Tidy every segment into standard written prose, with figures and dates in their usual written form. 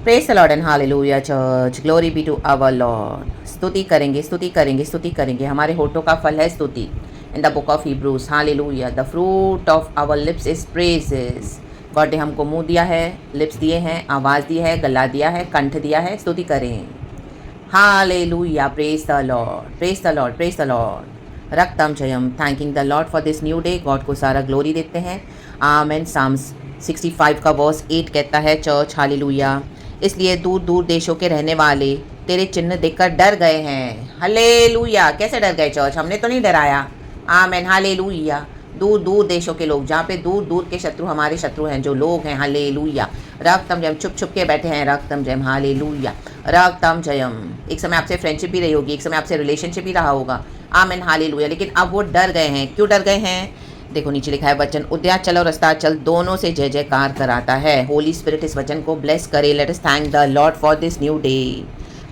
Praise the Lord and hallelujah church, glory be to our Lord. स्तुति करेंगे, स्तुति करेंगे, स्तुति करेंगे। हमारे होठों का फल है स्तुति। In the book of Hebrews, hallelujah, the fruit of our lips is praises. God ने हमको मुंह दिया है, लिप्स दिए हैं, आवाज़ दी है, गला दिया है, कंठ दिया है। स्तुति करें। Hallelujah, praise the Lord, praise the Lord, praise the Lord. रक्तम जयम, thanking the Lord for this new day. God को सारा ग्लोरी देते हैं। आमेन। साम्स 65 का वर्स 8 कहता है चर्च, हालेलुया, इसलिए दूर दूर देशों के रहने वाले तेरे चिन्ह देखकर डर गए हैं। हालेलुया। कैसे डर गए चर्च? हमने तो नहीं डराया। आमेन, हालेलुया। दूर दूर देशों के लोग, जहाँ पे दूर दूर के शत्रु हमारे शत्रु हैं, जो लोग हैं, हालेलुया। रक्तम जयम, छुप छुप के बैठे हैं, रक्तम जयम, हालेलुया, रक्तम जयम। एक समय आपसे फ्रेंडशिप भी रही होगी, एक समय आपसे रिलेशनशिप भी रहा होगा। आमेन, हालेलुया। लेकिन अब वो डर गए हैं। क्यों डर गए हैं? देखो नीचे लिखा है वचन, उद्या चल और रस्ता चल दोनों से जय जयकार कराता है। होली स्पिरिट इस वचन को ब्लेस करे। Let us thank the Lord for this new day.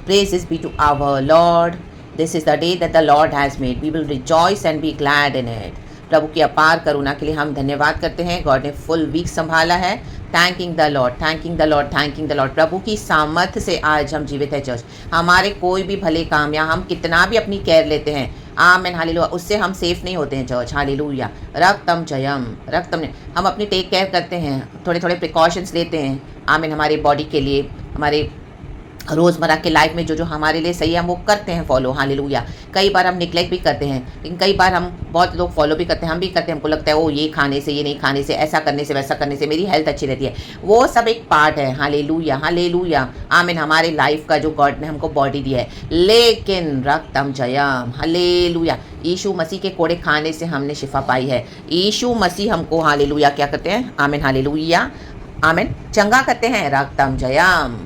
Praises be to our Lord. This is the day that the Lord has made, we will rejoice and be glad in it. प्रभु की अपार करुणा के लिए हम धन्यवाद करते हैं। God ने फुल वीक संभाला है। Thanking the Lord, thanking the Lord, thanking the Lord. प्रभु की सामर्थ्य से आज हम जीवित है चर्च। हमारे कोई भी भले काम या हम कितना भी अपनी केयर लेते हैं, आमेन, हालेलुया, उससे हम सेफ नहीं होते हैं चर्च। हालेलुया, रक्तम जयम, रक्तम ने हम अपनी टेक केयर करते हैं, थोड़े थोड़े प्रिकॉशंस लेते हैं। आमेन, हमारे बॉडी के लिए, हमारे रोज़मर्रा के लाइफ में जो जो हमारे लिए सही है हम वो करते हैं फॉलो। हालेलुया। कई बार हम निग्लेक्ट भी करते हैं, लेकिन कई बार हम बहुत लोग फॉलो भी करते हैं, हम भी करते हैं। हमको लगता है वो ये खाने से, ये नहीं खाने से, ऐसा करने से, वैसा करने से मेरी हेल्थ अच्छी रहती है। वो सब एक पार्ट है। हालेलुया, हालेलुया, आमीन। हमारे लाइफ का जो गॉड ने हमको बॉडी दिया है, लेकिन रक्तम जयम, हालेलुया, यीशु मसीह के कोड़े खाने से हमने शिफा पाई है। यीशु मसीह हमको, हालेलुया, क्या करते हैं? आमीन, हालेलुया, आमीन, चंगा करते हैं। रक्तम जयम।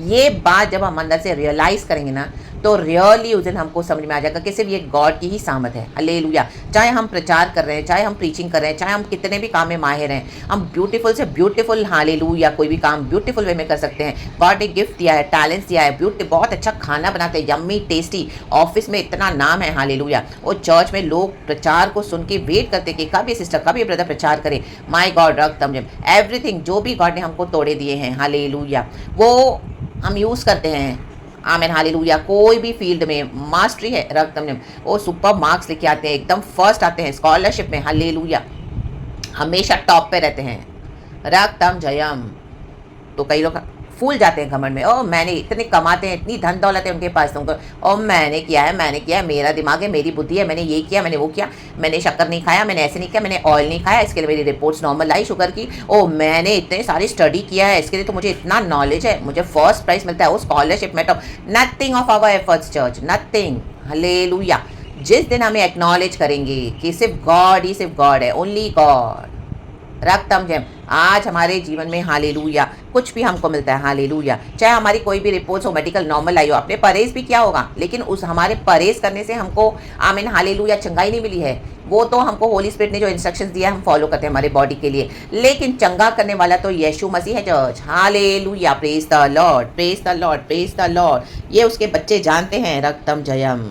ये बात जब हम अंदर से रियलाइज़ करेंगे ना, तो रियली उस दिन हमको समझ में आ जाएगा कि सिर्फ ये गॉड की ही सामत है। हालेलुया। चाहे हम प्रचार कर रहे हैं, चाहे हम प्रीचिंग कर रहे हैं, चाहे हम कितने भी काम में माहिर हैं, हम ब्यूटीफुल से ब्यूटीफुल, हालेलुया, कोई भी काम ब्यूटीफुल वे में कर सकते हैं। गॉड ने गिफ्ट दिया है, टैलेंट्स दिया है, बहुत अच्छा खाना बनाते हैं, यम्मी टेस्टी। ऑफिस में इतना नाम है, हालेलुया। और चर्च में लोग प्रचार को सुन के वेट करते कि कब ये सिस्टर, कब ये ब्रदर प्रचार करे। माई गॉड, रक्तम जयम, एवरीथिंग जो भी गॉड ने हमको तोड़े दिए हैं, हालेलुया, वो हम यूज़ करते हैं। आमेन, हालेलुया। कोई भी फील्ड में मास्टरी है, रक्तम जयम, वो सुपर मार्क्स लेके आते हैं, एकदम फर्स्ट आते हैं स्कॉलरशिप में, हालेलुया, हमेशा टॉप पे रहते हैं। रक्तम जयम। तो कई लोग फूल जाते हैं घमंड में, ओ मैंने इतने कमाते हैं, इतनी धन दौलत है उनके पास, तुमको ओ मैंने किया है, मैंने किया है, मेरा दिमाग है, मेरी बुद्धि है, मैंने ये किया, मैंने वो किया, मैंने शक्कर नहीं खाया, मैंने ऐसे नहीं किया, मैंने ऑयल नहीं खाया, इसके लिए मेरी रिपोर्ट्स नॉर्मल आई शुगर की, ओ मैंने इतने सारी स्टडी किया है, इसके लिए तो मुझे इतना नॉलेज है, मुझे फर्स्ट प्राइज मिलता है वो स्कॉलरशिप में। तो nothing of our efforts church, nothing. Hallelujah. जिस दिन हमें एक्नॉलेज करेंगे कि सिर्फ गॉड ही सिर्फ गॉड है, ओनली गॉड, रक्तम जयम, आज हमारे जीवन में, हालेलुया, कुछ भी हमको मिलता है, हालेलुया। चाहे हमारी कोई भी रिपोर्ट्स हो, मेडिकल नॉर्मल आई हो, आपने परहेज भी किया होगा, लेकिन उस हमारे परहेज करने से हमको, आमीन, हालेलुया, चंगाई नहीं मिली है। वो तो हमको होली स्पिरिट ने जो इंस्ट्रक्शंस दिया हम फॉलो करते हैं हमारे बॉडी के लिए, लेकिन चंगा करने वाला तो यीशु मसीह है church. Hallelujah, praise the Lord, praise the Lord, praise the Lord. ये उसके बच्चे जानते हैं, रक्तम जयम।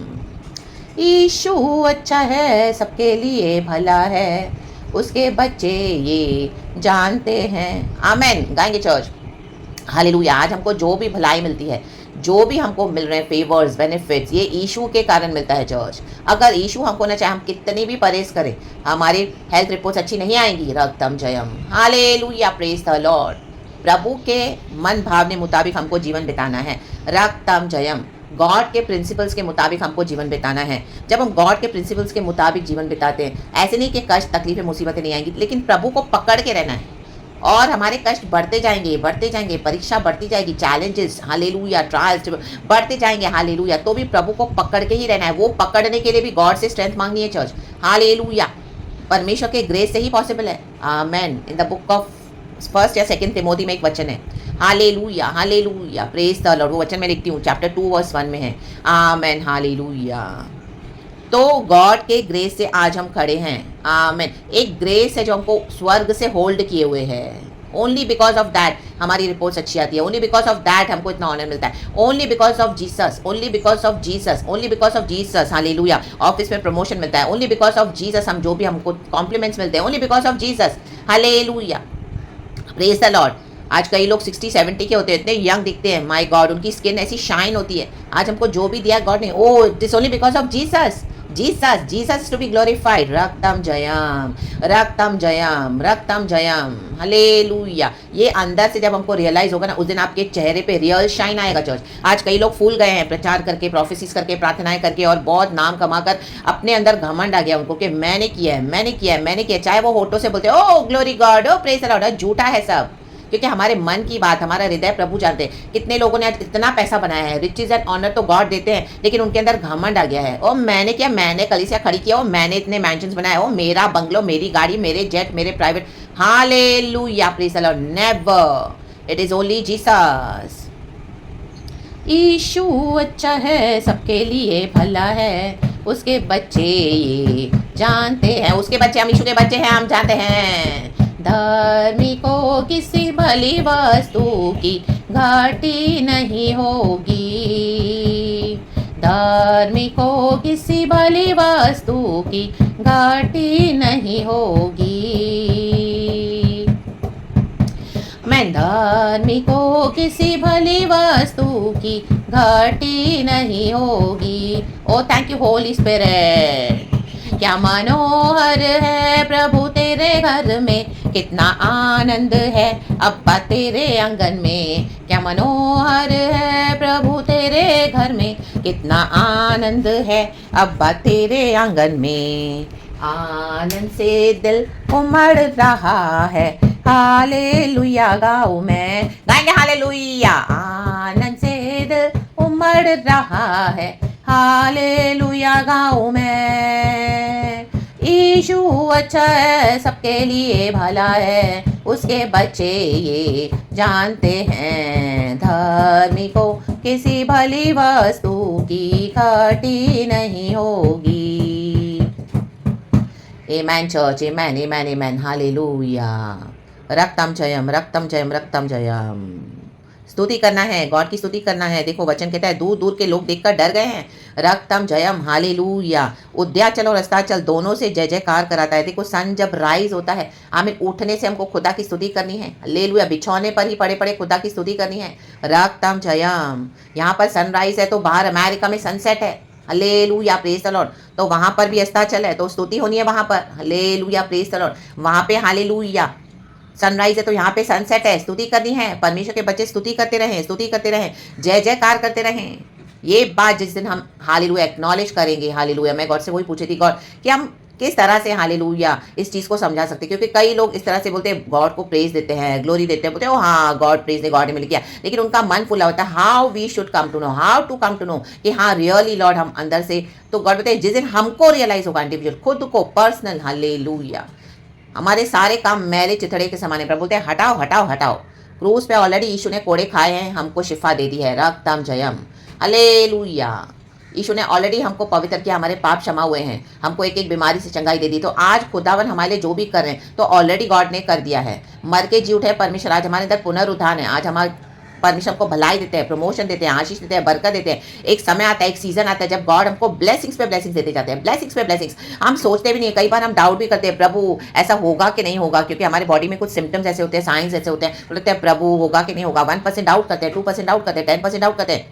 यीशु अच्छा है, सबके लिए भला है, उसके बच्चे ये जानते हैं। आमेन। गाएंगे चर्च, हालेलुया। आज हमको जो भी भलाई मिलती है, जो भी हमको मिल रहे हैं फेवर्स, बेनिफिट्स, ये यीशु के कारण मिलता है चर्च। अगर यीशु हमको ना चाहे, हम कितनी भी परहेज करें, हमारी हेल्थ रिपोर्ट्स अच्छी नहीं आएंगी। रक्तम जयम, हालेलुया, प्रेज द लॉर्ड। प्रभु के मन भावने मुताबिक हमको जीवन बिताना है। रक्तम जयम। गॉड के प्रिंसिपल्स के मुताबिक हमको जीवन बिताना है। जब हम गॉड के प्रिंसिपल्स के मुताबिक जीवन बिताते हैं, ऐसे नहीं कि कष्ट, तकलीफें, मुसीबतें नहीं आएंगी, लेकिन प्रभु को पकड़ के रहना है। और हमारे कष्ट बढ़ते जाएंगे, बढ़ते जाएंगे, परीक्षा बढ़ती जाएगी, चैलेंजेस, हालेलुया, ट्रायल्स बढ़ते जाएंगे, हालेलुया, तो भी प्रभु को पकड़ के ही रहना है। वो पकड़ने के लिए भी गॉड से स्ट्रेंथ मांगनी है चर्च। हालेलुया। परमेश्वर के ग्रेस से ही पॉसिबल है। आमेन। इन द बुक ऑफ 1 या 2 तिमोथी में एक वचन है, hallelujah, hallelujah, praise the Lord. वो वचन मैं लिखती हूँ, चैप्टर 2 वर्स 1 में है। आमेन, हालेलुया। तो गॉड के ग्रेस से आज हम खड़े हैं। आमेन। एक ग्रेस है जो हमको स्वर्ग से होल्ड किए हुए है। ओनली बिकॉज ऑफ दैट हमारी रिपोर्ट्स अच्छी आती है, ओनली बिकॉज ऑफ दैट हमको इतना ऑनर मिलता है, only because of Jesus, only because of Jesus, only because of Jesus. Hallelujah. Office में प्रमोशन मिलता है, ओनली बिकॉज ऑफ जीसस। हम जो भी हमको कॉम्प्लीमेंट्स मिलते हैं, only because of Jesus. Hallelujah, praise the Lord. आज कई लोग 60-70 के होते हैं, इतने यंग दिखते हैं, माय गॉड, उनकी स्किन ऐसी शाइन होती है। आज हमको जो भी दिया गॉड ने, oh this only because of Jesus. Jesus Jesus to be glorified. रक्तम जयम, रक्तम जयम, रक्तम जयम, हालेलुया। ये अंदर से जब हमको रियलाइज होगा ना, उस दिन आपके चेहरे पे रियल शाइन आएगा चर्च। आज कई लोग फूल गए हैं प्रचार करके, प्रोफेसिस करके, प्रार्थनाएं करके, और बहुत नाम कमाकर अपने अंदर घमंड आ गया उनको कि मैंने किया है, मैंने किया है, मैंने किया है। चाहे वो होठों से बोलते O glory God, O praise the Lord, झूठा है सब, क्योंकि हमारे मन की बात, हमारा हृदय प्रभु जानते हैं। कितने लोगों ने आज इतना पैसा बनाया है, रिचेज एंड ऑनर तो गॉड देते हैं, लेकिन उनके अंदर घमंड आ गया है। ओ मैंने किया, मैंने कलीसिया खड़ी किया, ओ मैंने इतने मैंशंस बनाए, ओ मेरा बंगलो, मेरी गाड़ी, मेरे जेट, मेरे private. Hallelujah, praise the Lord. Never, it is only Jesus. Yeshu अच्छा है, सबके लिए भला है, उसके बच्चे ये जानते हैं, उसके बच्चे, हम यीशु के बच्चे हैं, हम जानते हैं। धर्मी को किसी भली वस्तु की घाटी नहीं होगी, धर्मी को किसी भली वस्तु की घाटी नहीं होगी। मैं धर्मी को किसी भली वस्तु की घाटी नहीं होगी। ओ थैंक यू होली स्पिरिट। क्या मनोहर है प्रभु तेरे घर में, कितना आनंद है अब्बा तेरे आंगन में। क्या मनोहर है प्रभु तेरे घर में, कितना आनंद है अब्बा तेरे आंगन में। आनंद से दिल उमड़ रहा है, हालेलुया गाऊं मैं, गाएंगे हालेलुया। आनंद से दिल उमड़ रहा है, हालेलुया गाऊं मैं। यीशु अच्छा है, सबके लिए भला है, उसके बच्चे ये जानते हैं। धर्मी को किसी भली वस्तु की घाटी नहीं होगी। Amen church, amen, amen, amen, hallelujah. रक्तम जयम, रक्तम जयम, रक्तम जयम। स्तुति करना है, गॉड की स्तुति करना है। देखो वचन कहता है दूर दूर के लोग देखकर डर गए हैं। रक्तम जयम, हालेलुया। उद्याचल और अस्ताचल दोनों से जय जयकार कराता है। देखो सन जब राइज होता है, हमें उठने से हमको खुदा की स्तुति करनी है। हालेलुया, बिछौने पर ही पड़े पड़े खुदा की स्तुति करनी है। रक्तम जयम। यहाँ पर सनराइज है तो बाहर अमेरिका में सनसेट है। Hallelujah, praise the Lord. तो वहाँ पर भी अस्ताचल है तो स्तुति होनी है वहाँ पर। Hallelujah, praise the Lord. वहाँ पे हालेलुया सनराइज है तो यहाँ पे सनसेट है, स्तुति करनी है। परमेश्वर के बच्चे स्तुति करते रहें, स्तुति करते रहें, जय जयकार करते रहें। ये बात जिस दिन हम हालेलुया एक्नॉलेज करेंगे, हालेलुया, मैं गॉड से वही पूछी थी गॉड कि हम किस तरह से हालेलुया इस चीज़ को समझा सकते, क्योंकि कई लोग इस तरह से बोलते हैं, गॉड को प्रेज देते हैं, ग्लोरी देते हैं, बोलते हैं हाँ गॉड प्रेज दे, गॉड ने मिल गया, लेकिन उनका मन फुला होता है। How we should come to know, how to come to know कि हाँ रियली लॉर्ड हम अंदर से, तो गॉड बोलते हैं जिस दिन हमको रियलाइज होगा, इंडिविजुअल खुद को पर्सनल, हालेलुया, हमारे सारे काम मैले चिथड़े के समान है। प्रभु बोलते हैं हटाओ हटाओ हटाओ। क्रूज पे ऑलरेडी यीशु ने कोड़े खाए हैं, हमको शिफा दे दी है। रक्तम जयम, हालेलुया। यीशु ने ऑलरेडी हमको पवित्र किया, हमारे पाप क्षमा हुए हैं, हमको एक एक बीमारी से चंगाई दे दी। तो आज खुदावन हमारे लिए जो भी कर रहे हैं तो ऑलरेडी गॉड ने कर दिया है। मर के जी उठे परमेश्वर, आज हमारे अंदर पुनरुत्थान है। आज हमारे परमेश्वर को भलाई देते हैं, प्रमोशन देते हैं, आशीष देते हैं, बरकत देते हैं। एक समय आता है, एक सीजन आता है जब गॉड हमको ब्लेसिंग्स पे ब्लेसिंग्स देते जाते हैं, ब्लेसिंग्स पे ब्लेसिंग्स। हम सोचते भी नहीं, कई बार हम डाउट भी करते हैं प्रभु ऐसा होगा कि नहीं होगा, क्योंकि हमारे बॉडी में कुछ सिम्टम्स ऐसे होते हैं, साइंस ऐसे होते हैं, तो लगता है प्रभु होगा कि नहीं होगा। 1% डाउट करते हैं, 2% डाउट करते हैं, 10% डाउट करते हैं,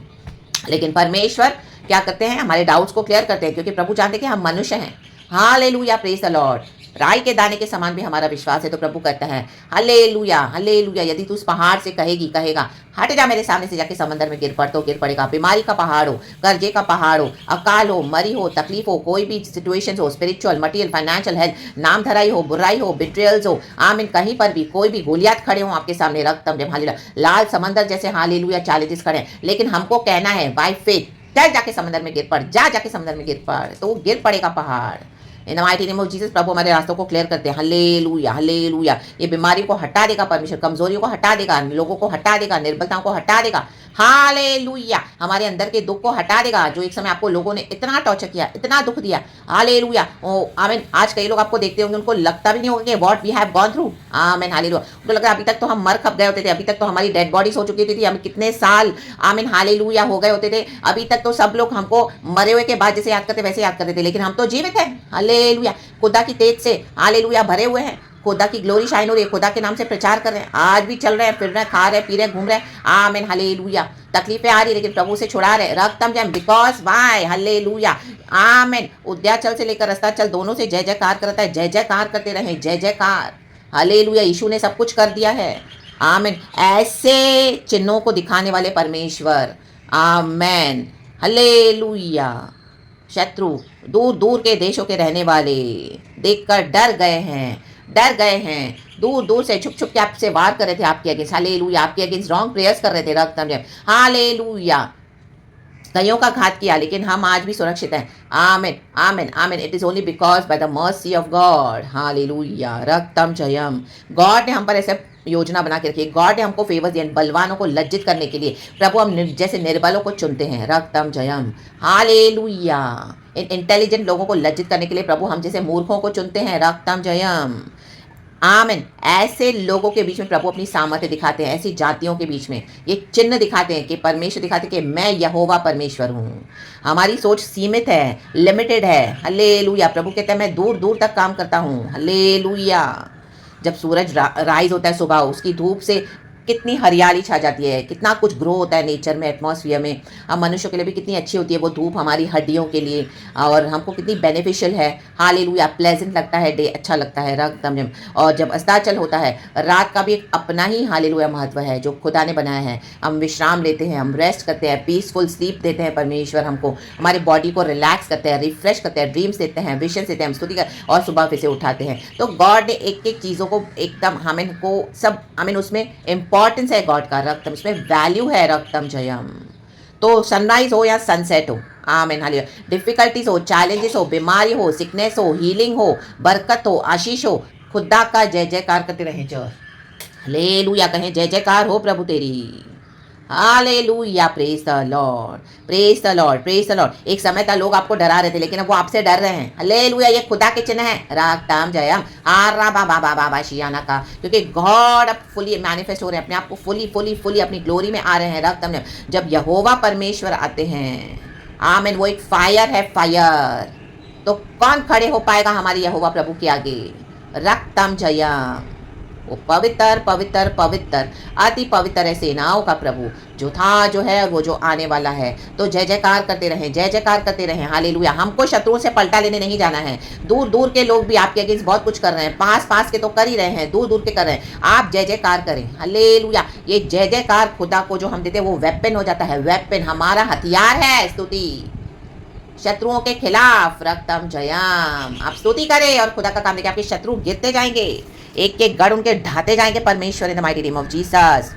लेकिन परमेश्वर क्या करते हैं, हमारे डाउट्स को क्लियर करते हैं, क्योंकि प्रभु जानते हैं कि हम मनुष्य हैं। Hallelujah, praise the Lord. राई के दाने के समान भी हमारा विश्वास है, तो प्रभु कहता है हालेलुया, हालेलुया। यदि तू उस पहाड़ से कहेगा हट जा मेरे सामने से, जाके समंदर में गिर पड़, तो गिर पड़ेगा। बीमारी का पहाड़ हो, कर्जे का पहाड़ हो, अकाल हो, मरी हो, तकलीफ हो, कोई भी सिचुएशन हो, स्पिरिचुअल, मटीरियल, फाइनेंशियल, हेल्थ, नाम धराई हो, बुराई हो, बिट्रियल्स हो, आमीन, कहीं पर भी कोई भी गोलियात खड़े हो आपके सामने, रक्तम जब हालेलुया, लाल समंदर जैसे हालेलुया चैलेंजेस खड़े हैं, लेकिन हमको कहना है बाय फेथ, चल जाके समंदर में गिर पड़, जाके समंदर में गिर पड़, तो वो गिर पड़ेगा पहाड़। In the mighty name of Jesus, प्रभु हमारे रास्तों को क्लियर करते हैं। Hallelujah, hallelujah. ये बीमारी को हटा देगा परमेश्वर, कमजोरियों को हटा देगा, लोगों को हटा देगा, निर्बलताओं को हटा देगा। हालेलुया, हमारे अंदर के दुख को हटा देगा, जो एक समय आपको लोगों ने इतना टॉर्चर किया, इतना दुख दिया। हालेलुया, ओ आमीन। आज कई लोग आपको देखते होंगे, उनको लगता भी नहीं होगा कि what we have gone through, amen, hallelujah. उनको लग रहा है अभी तक तो हम मर खप गए होते थे, अभी तक तो हमारी डेड बॉडीज हो चुकी थी, हम कितने साल, आमीन, हालेलुया, हो गए होते थे, अभी तक तो सब लोग हमको मरे हुए के बाद जैसे याद करते वैसे याद करते थे, लेकिन हम तो जीवित हैं। हालेलुया, खुदा की तेज से हालेलुया भरे हुए हैं। खुदा की ग्लोरी शाइन हो रही है, खुदा के नाम से प्रचार कर रहे हैं, आज भी चल रहे हैं, फिर रहे हैं, खा रहे हैं, पी रहे हैं, घूम रहे हैं। आमीन, हालेलुया। तकलीफें आ रही लेकिन प्रभु से छुड़ा रहे, रक्तम जम, बिकॉज वाई, हालेलुया। आमीन। उद्याचल से लेकर अस्ताचल दोनों से जय जयकार करता है, जय जयकार करते रहे, जय जयकार। हालेलुया। यीशु ने सब कुछ कर दिया है। आमीन। ऐसे चिन्हों को दिखाने वाले परमेश्वर। आमीन, हालेलुया। शत्रु, दूर दूर के देशों के रहने वाले देखकर डर गए हैं, डर गए हैं। दूर दूर से छुप छुप के आपसे वार कर रहे थे आपके अगेंस्ट, हालेलुया। आपके अगेंस्ट रॉन्ग प्रेयर्स कर रहे थे, रक्तम जय, हालेलुया। कईयों का घात किया लेकिन हम आज भी सुरक्षित हैं। आमीन, आमीन, आमीन। It is only because by the mercy of God, hallelujah. रक्तम जयम। गॉड ने हम पर ऐसे योजना बना के रखी है, गॉड ने हमको फेवर दिया बलवानों को लज्जित करने के लिए। प्रभु हम जैसे निर्बलों को चुनते हैं, रक्तम जयम, हालेलुया। इन इंटेलिजेंट लोगों को लज्जित करने के लिए प्रभु हम जैसे मूर्खों को चुनते हैं, रक्तम जयम। आमीन। ऐसे लोगों के बीच में प्रभु अपनी सामर्थ्य दिखाते हैं, ऐसी जातियों के बीच में ये चिन्ह दिखाते हैं कि परमेश्वर दिखाते हैं कि मैं यहोवा परमेश्वर हूँ। हमारी सोच सीमित है, लिमिटेड है, हालेलुया। प्रभु कहते हैं मैं दूर दूर तक काम करता हूँ, हालेलुया। जब सूरज राइज होता है सुबह, उसकी धूप से कितनी हरियाली छा जाती है, कितना कुछ ग्रो होता है नेचर में, एटमॉस्फेयर में। हम मनुष्यों के लिए भी कितनी अच्छी होती है वो धूप, हमारी हड्डियों के लिए, और हमको कितनी बेनिफिशियल है, हालेलुया। प्लेजेंट लगता है डे, अच्छा लगता है, रक्तम जम। और जब अस्ताचल होता है, रात का भी एक अपना ही हालेलुया महत्व है जो खुदा ने बनाया है। हम विश्राम लेते हैं, हम रेस्ट करते हैं, पीसफुल स्लीप देते हैं परमेश्वर हमको, हमारे बॉडी को रिलैक्स करते हैं, रिफ्रेश करते हैं, ड्रीम्स देते हैं, विजन देते हैं, हम स्तुति कर और सुबह फिर से उठाते हैं। तो गॉड ने एक एक चीज़ों को एकदम हमें को सब हमें उसमें इंपॉर्टेंस है गॉड का, रक्तम उसमें वैल्यू है, रक्तम जयम। तो सनराइज हो या सनसेट हो, आमीन, हालेलुया। डिफिकल्टीज हो, चैलेंजेस हो, बीमारी हो, सिकनेस हो, हीलिंग हो, बरकत हो, आशीष हो, खुदा का जय जयकार करते रहें, जय हालेलुया कहें, जय जयकार हो प्रभु तेरी, hallelujah. Praise the Lord, praise the Lord, praise the Lord. एक समय था लोग आपको डरा रहे थे लेकिन अब वो आपसे डर रहे हैं, हालेलुया। ये खुदा के चिन्ह है, रक्तम जयम, आरा बाबा बाबा बा शियाना का, क्योंकि गॉड अब फुली मैनिफेस्ट हो रहे हैं, अपने आप को फुली फुली फुली अपनी ग्लोरी में आ रहे हैं, रक्तम जयम। जब यहोवा परमेश्वर आते हैं, आमीन, वो एक फायर है, फायर। तो कौन खड़े हो पाएगा हमारे यहोवा प्रभु के आगे, रक्तम जयम। वो पवित्र पवित्र पवित्र अति पवित्र है सेनाओं का प्रभु, जो था, जो है और वो जो आने वाला है। तो जय जयकार करते रहें, जय जयकार करते रहें, हालेलुया। हमको शत्रुओं से पलटा लेने नहीं जाना है। दूर दूर के लोग भी आपके अगेंस्ट बहुत कुछ कर रहे हैं, पास पास के तो कर ही रहे हैं, दूर दूर के कर रहे हैं, आप जय जयकार करें, हालेलुया। ये जय जयकार खुदा को जो हम देते हैं वो वेपन हो जाता है, वेपन हमारा हथियार है, स्तुति शत्रुओं के खिलाफ, रक्तम जयम। आप स्तुति करें और खुदा का काम देखिए, आपके शत्रु गिरते जाएंगे, एक एक गढ़ उनके ढाते जाएंगे परमेश्वर, इन the mighty name of Jesus.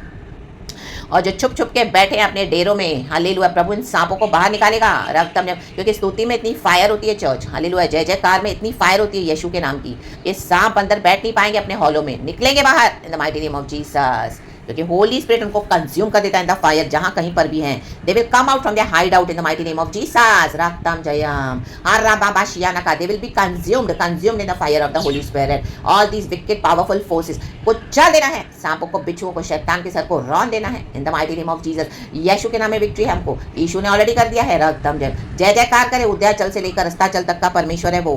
और जो छुप छुप के बैठे हैं अपने डेरों में, हालेलुया, प्रभु इन सांपों को बाहर निकालेगा, रक्तम जयम। क्योंकि स्तुति में इतनी फायर होती है चर्च, हालेलुया, जय जयकार में इतनी फायर होती है यीशु के नाम की, ये सांप अंदर बैठ नहीं पाएंगे अपने हॉलों में, निकलेंगे बाहर इन the mighty name of Jesus. क्योंकि होली स्पिरिट उनको कंज्यूम कर देता है इन द फायर, जहां कहीं पर भी हैं, they will come out from their hide out in the mighty name of Jesus, रक्तम जयम, हर्रा बाबा शियाना का, they will be consumed in the fire of the Holy Spirit. All these wicked powerful forces को चल देना है, सांपों को, बिच्छुओं को, शैतान के सर को रौंद देना है in the mighty name of Jesus. Yeshu के नाम में विक्ट्री है हमको, यीशु ने ऑलरेडी कर दिया है, रक्तम जयम। जय जयकार करे, उद्याचल से लेकर अस्ताचल तक का परमेश्वर है वो,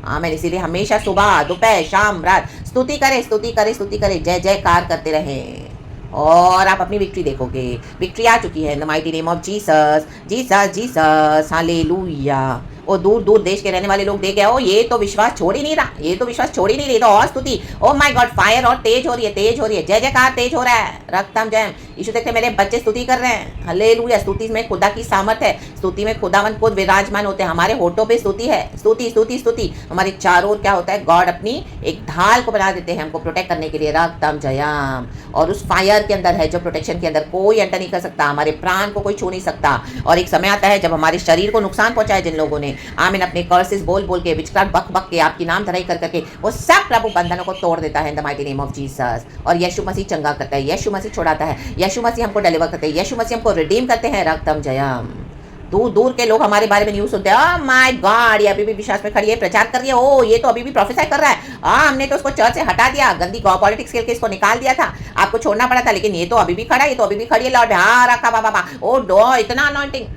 आमीन। इसीलिए हमेशा सुबह दोपहर शाम रात स्तुति करे, स्तुति करे, स्तुति करे, जय जयकार करते रहें और आप अपनी विक्ट्री देखोगे। विक्ट्री आ चुकी है in the mighty name of Jesus, Jesus Jesus, hallelujah. और दूर दूर देश के रहने वाले लोग देख गए, ओ ये तो विश्वास छोड़ ही नहीं रहा, ये तो विश्वास छोड़ ही नहीं रही, तो और स्तुति, ओ माय गॉड, फायर और तेज हो रही है, तेज हो रही है, जय जयकार तेज हो रहा है, रक्तम जयम। यीशु देखते मेरे बच्चे स्तुति कर रहे हैं, हालेलुया। स्तुति में खुदा की सामर्थ है, स्तुति में खुदावन खुद विराजमान होते हैं, हमारे होठों पे स्तुति है, स्तुति स्तुति स्तुति। हमारे चारों ओर क्या होता है, गॉड अपनी एक ढाल को बना देते हैं हमको प्रोटेक्ट करने के लिए, रक्तम जयम। और उस फायर के अंदर है जो प्रोटेक्शन के अंदर कोई एंटर नहीं कर सकता, हमारे प्राण को कोई छू नहीं सकता। और एक समय आता है जब हमारे शरीर को नुकसान पहुंचाए जिन लोगों ने, आमीन, अपने कर्सेस बोल बोल के, विचक्रांत बक बक के, आपकी नाम धराई कर करके, वो सब प्रभु बंधनों को तोड़ देता है in the mighty name of Jesus. और यीशु मसीह चंगा करता है, यीशु मसीह छुड़ाता है, यीशु मसीह हमको डिलीवर करते हैं, यीशु मसीह हमको रिडीम करते हैं, रक्तम जयम। दूर दूर के लोग हमारे बारे में न्यूज़ सुनते हैं, ओह माय गॉड, ये अभी भी विश्वास में खड़ी है, प्रचार कर रही है, ओ ये तो अभी भी प्रोफेसाई कर रहा है, हमने तो उसको चर्च से हटा दिया, गंदी पॉलिटिक्स खेल के इसको निकाल दिया था, आपको छोड़ना पड़ा था, लेकिन ये तो अभी भी खड़ा है, ये तो अभी भी खड़ी है लॉर्ड, हाँ रखा बाबा, ओ डो इतना anointing,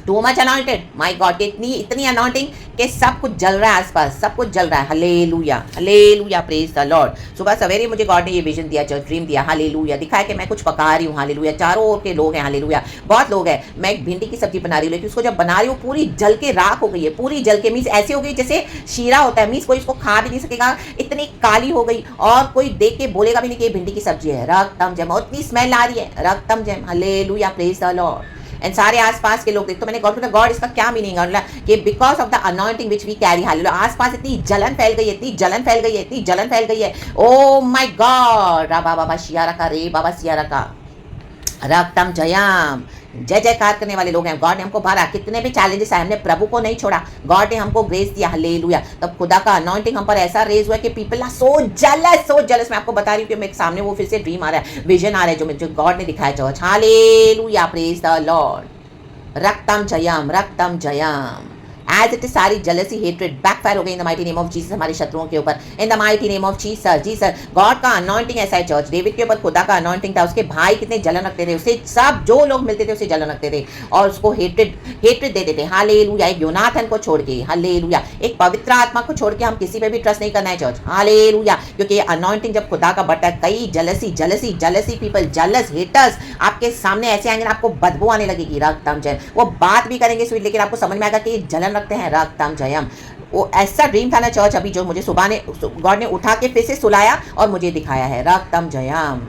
too much anointed, my God, इतनी इतनी अनॉइंटिंग कि सब कुछ जल रहा है आसपास, सब कुछ जल रहा है। Hallelujah, hallelujah, praise the Lord. सुबह सवेरे मुझे गॉड ने ये विजन दिया, चर्च ड्रीम दिया। हालेलुया, दिखाया कि मैं कुछ पका रही हूँ। हालेलुया, चारों ओर के लोग हैं। हालेलुया, बहुत लोग हैं। मैं एक भिंडी की सब्जी बना रही हूँ, लेकिन उसको जब बना रही हूँ पूरी जल के राख हो गई है, पूरी जल के मीन्स ऐसे हो गई जैसे शीरा होता है, मीन्स कोई इसको खा भी नहीं सकेगा, इतनी काली हो गई और कोई देख के बोलेगा भी नहीं कि ये भिंडी की सब्जी है। रक्तम जैम, इतनी स्मेल आ रही है, रक्तम जैम। Hallelujah, praise the Lord. And सारे आसपास के लोग देख, तो मैंने गॉड को, गॉड इसका क्या मीनिंग है कि because of the anointing which we carry. Hallelujah, आसपास इतनी जलन फैल गई है, इतनी जलन फैल गई है, इतनी जलन फैल गई है। ओ माय गॉड, रा बाबा शियारा का, रे बाबा सियारा का, रक्तम जयम। जय जयकार करने वाले लोग हैं। गॉड ने हमको भरा, कितने भी चैलेंजेस आए, हमने प्रभु को नहीं छोड़ा, गॉड ने हमको ग्रेस दिया। हालेलुया, तब खुदा का अनॉइंटिंग हम पर ऐसा रेज हुआ कि people are so jealous, so jealous. मैं आपको बता रही हूँ कि मेरे सामने वो फिर से ड्रीम आ रहा है, विजन आ रहा है, जो गॉड ने दिखाया church. Hallelujah, praise the Lord. रक्तम जयम, रक्तम जयम। एज इट इज सारी जेलसी हेट्रेड बैकफायर हो गई in the mighty name of Jesus, हमारे शत्रुओं के ऊपर, in the mighty name of Jesus. Jesus, God का अनॉइंटिंग ऐसा है चर्च। डेविड के ऊपर खुदा का अनॉइंटिंग था, उसके भाई कितने जलन रखते थे, उसे सब जो लोग मिलते थे उसे जलन रखते थे और उसको हेट्रेड देते थे। हालेलुया, एक योनाथन को छोड़ के, हालेलुया, एक पवित्र आत्मा को छोड़ के हम किसी पे भी ट्रस्ट नहीं करना है चर्च। हालेलुया, क्योंकि अनॉइंटिंग जब खुदा का बढ़ता है, कई जेलसी पीपल, जेलस हेटर्स आपके सामने ऐसे आएंगे, आपको बदबू आने लगेगी। रक्तम जय, वो बात भी करेंगे स्वीट, लेकिन आपको समझ में आएगा कि जलन रखते हैं। रक्तम जयम। वो ऐसा ड्रीम था ना चर्च, अभी जो मुझे सुबह ने गॉड ने उठा के फिर से सुलाया और मुझे दिखाया है। रक्तम जयम।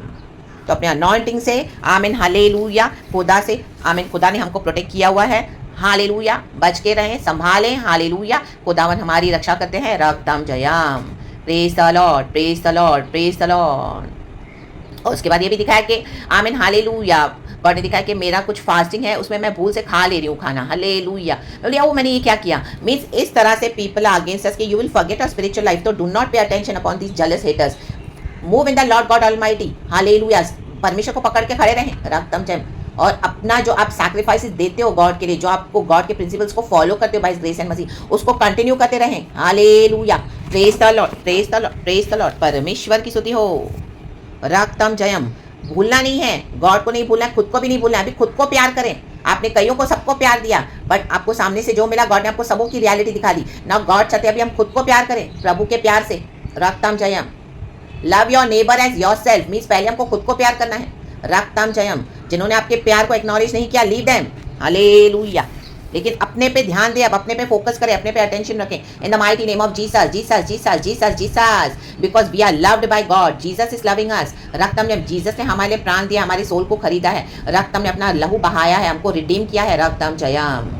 तो अपने अनॉइंटिंग से, आमीन, हालेलुया, खुदा से, आमीन, खुदा ने हमको प्रोटेक्ट किया हुआ है। हालेलुया, बच के रहें, संभालें। हालेलुया, खुदावन हमारी रक्षा करते हैं। रक्तम जयम, praise the Lord, praise the Lord, praise the Lord. और उसके बाद ये भी दिखाया कि आमीन, हालेलुया, गॉड ने दिखाया कि मेरा कुछ फास्टिंग है, उसमें मैं भूल से खा ले रही हूँ खाना। हालेलुया, बोलिए वो मैंने ये क्या किया, मीन्स इस तरह से पीपल आर अगेंस्ट अस कि you will forget our spiritual life. तो do not pay attention upon these jealous haters, move in the Lord God almighty. Hallelujah, परमेश्वर को पकड़ के खड़े रहें। रक्तम जयम। और अपना जो आप सैक्रिफाइसेस देते हो गॉड के लिए, जो आपको गॉड के प्रिंसिपल्स को फॉलो करते हो बाय ग्रेस एंड मर्सी, उसको कंटिन्यू करते रहें। Hallelujah, praise the Lord, praise the Lord, praise the Lord. परमेश्वर की स्तुति हो। रक्तम जयम। भूलना नहीं है, गॉड को नहीं भूलना है, खुद को भी नहीं भूलना है। अभी खुद को प्यार करें। आपने कईयों को सबको प्यार दिया, बट आपको सामने से जो मिला, गॉड ने आपको सबों की रियलिटी दिखा दी ना। गॉड चाहते अभी हम खुद को प्यार करें प्रभु के प्यार से। रक्तम जयम। Love your neighbour as yourself, means पहले हमको खुद को प्यार करना है। रक्तम जयम। जिन्होंने आपके प्यार को एक्नॉलेज नहीं किया, लीव देम। हालेलुया, लेकिन अपने पे ध्यान दें, अब अपने पे फोकस करें, अपने पे अटेंशन रखें। In the mighty name of Jesus, Jesus, Jesus, Jesus, Jesus, because we are loved by God. Jesus is loving us. रक्तम जयम। जीसस ने हमारे लिए प्राण दिया, हमारे सोल को खरीदा है। रक्तम ने अपना लहू बहाया है, हमको रिडीम किया है। रक्तम जयम।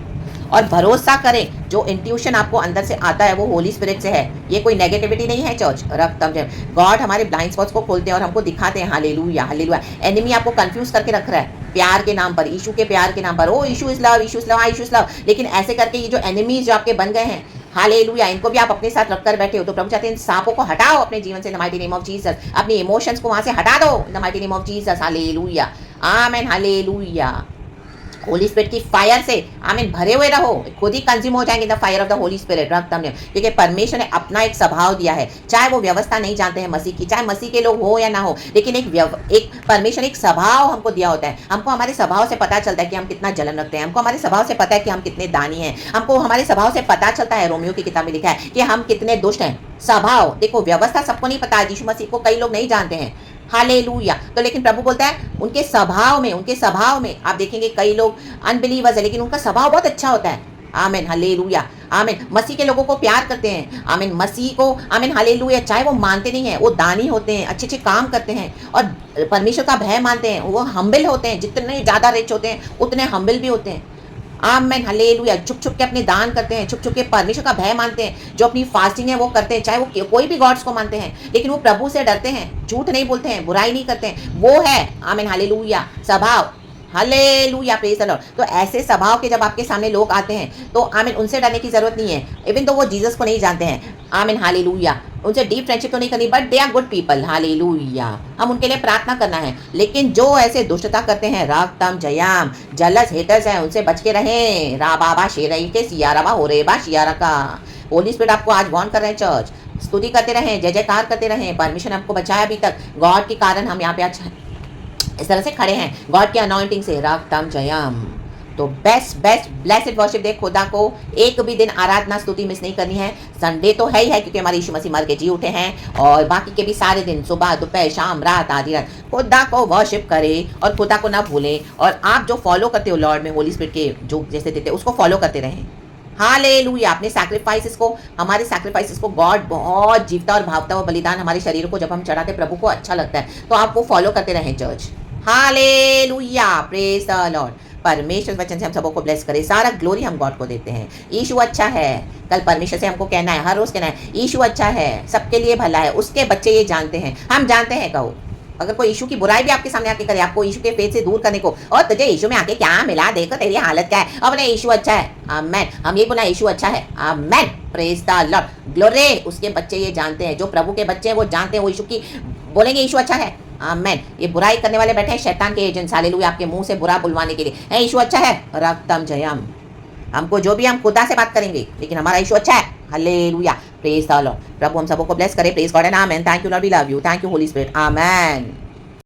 और भरोसा करें, जो इंट्यूशन आपको अंदर से आता है वो होली स्पिरिट से है, ये कोई नेगेटिविटी नहीं है चर्च। रक्तम जयम। गॉड हमारे ब्लाइंड स्पॉट्स को खोलते हैं और हमको दिखाते हैं। Hallelujah, hallelujah. एनिमी आपको कंफ्यूज करके रख रहा है प्यार के नाम पर, यीशु के प्यार के नाम पर। O Yeshu is love, Yeshu is love, Yeshu is love. लेकिन ऐसे करके ये जो एनिमीज जो आपके बन गए हैं, हालेलुया, इनको भी आप अपने साथ रखकर बैठे हो। तो प्रभु चाहते हैं इन सांपों को हटाओ अपने जीवन से, इन the mighty name of Jesus. अपने इमोशंस को वहां से हटा दो, इन the mighty name of Jesus. Hallelujah, amen, hallelujah. Holi spirit की फायर से आमीन भरे हुए रहो, खुद ही कंज्यूम हो जाएंगे the fire of the Holy Spirit. रक्तम जयम। क्योंकि परमेश्वर ने अपना एक स्वभाव दिया है, चाहे वो व्यवस्था नहीं जानते हैं मसीह की, चाहे मसीह के लोग हो या ना हो, लेकिन एक परमेश्वर एक स्वभाव हमको दिया होता है। हमको हमारे स्वभाव से पता चलता है कि हम कितना जलन रखते हैं, हमको हमारे स्वभाव से पता है कि हम कितने दानी हैं, हमको हमारे स्वभाव से पता चलता है, रोमियो की किताब में लिखा है कि हम कितने दुष्ट हैं। स्वभाव देखो, व्यवस्था सबको नहीं पता है, यीशु मसीह को कई लोग नहीं जानते हैं। हालेलुया। तो लेकिन प्रभु बोलता है उनके स्वभाव में आप देखेंगे कई लोग अनबिलीवर्स है, लेकिन उनका स्वभाव बहुत अच्छा होता है। आमीन, हालेलुया, आमीन। मसीह के लोगों को प्यार करते हैं, आमीन, मसीह को, आमीन, हालेलुया। चाहे वो मानते नहीं हैं, वो दानी होते हैं, अच्छे अच्छे काम करते हैं और परमेश्वर का भय मानते हैं। वो हम्बल होते हैं, जितने ज़्यादा रिच होते हैं उतने हम्बल भी होते हैं। आमीन, हालेलुया। छुप छुप के अपने दान करते हैं, छुप छुप के परमेश्वर का भय मानते हैं, जो अपनी फास्टिंग है वो करते हैं, चाहे वो कोई भी गॉड्स को मानते हैं, लेकिन वो प्रभु से डरते हैं, झूठ नहीं बोलते हैं, बुराई नहीं करते हैं। वो है आमीन, हालेलुया, स्वभाव। Hallelujah, praise the Lord. तो ऐसे स्वभाव के जब आपके सामने लोग आते हैं तो आमीन, उनसे डरने की जरूरत नहीं है। इवन तो वो जीसस को नहीं जानते हैं, आमीन, हालेलुया, उनसे डीप फ्रेंडशिप तो नहीं करनी, but they are good people. Hallelujah, हम उनके लिए प्रार्थना करना है। लेकिन जो ऐसे दुष्टता करते हैं, रक्तम जयम, जलस हेटर्स हैं, उनसे बच के रहें। रा बाबा शेरई के सियाराबा हो रे बा सियारा का। होली स्पिरिट आपको आज वार्न कर रहे हैं चर्च, स्तुति करते रहें, जय जयकार करते रहें। परमेश्वर ने आपको बचाया अभी तक, गॉड के कारण हम यहाँ पे आज इस तरह से खड़े हैं, गॉड के अनॉइंटिंग से। रक्तम जयम, तो बेस्ट बेस्ट ब्लेसिड वर्शिप दे खुदा को। एक भी दिन आराधना स्तुति मिस नहीं करनी है। संडे तो है ही है क्योंकि हमारे यीशु मसीह मर के जी उठे हैं, और बाकी के भी सारे दिन सुबह दोपहर शाम रात आधी रात खुदा को वर्शिप करें और खुदा को ना भूलें। और आप जो फॉलो करते हो लॉर्ड में होली स्पिरिट के जो जैसे देते उसको फॉलो करते रहें। हालेलुया। अपने सैक्रिफाइसेस को, हमारे सैक्रिफाइसेस को गॉड बहुत जीवता और भावता हुआ बलिदान हमारे शरीर को जब हम चढ़ाते प्रभु को अच्छा लगता है, तो आप वो फॉलो करते रहें church. Hallelujah, praise the Lord. परमेश्वर वचन से हम सबको ब्लेस करे। सारा ग्लोरी हम गॉड को देते हैं। यीशु अच्छा है। कल परमेश्वर से हमको कहना है, हर रोज कहना है यीशु अच्छा है, सबके लिए भला है, उसके बच्चे ये जानते हैं, हम जानते हैं। कहो अगर कोई यीशु की बुराई भी आपके सामने आके करे, आपको यीशु के फेथ से दूर करने को, और तुझे यीशु में आके क्या मिला, देखो तेरी हालत क्या है, अपने यीशु अच्छा है, आमेन। हम ये बोला यीशु अच्छा है, आमेन, प्रेज द लॉर्ड, ग्लोरी। उसके बच्चे ये जानते हैं, जो प्रभु के बच्चे हैं वो जानते हैं, वो यीशु की बोलेंगे यीशु अच्छा है, आमेन। ये बुराई करने वाले बैठे हैं शैतान के एजेंट्स, हालेलुया, आपके मुंह से बुरा बुलवाने के लिए। यीशु अच्छा है, रक्तम जयम। हमको जो भी, हम खुदा से बात करेंगे, लेकिन हमारा यीशु अच्छा है, हालेलुया, प्रेज द लॉर्ड। प्रभु हम सबको ब्लेस करे, praise god and amen. Thank you lord, we love you, thank you holy spirit, amen.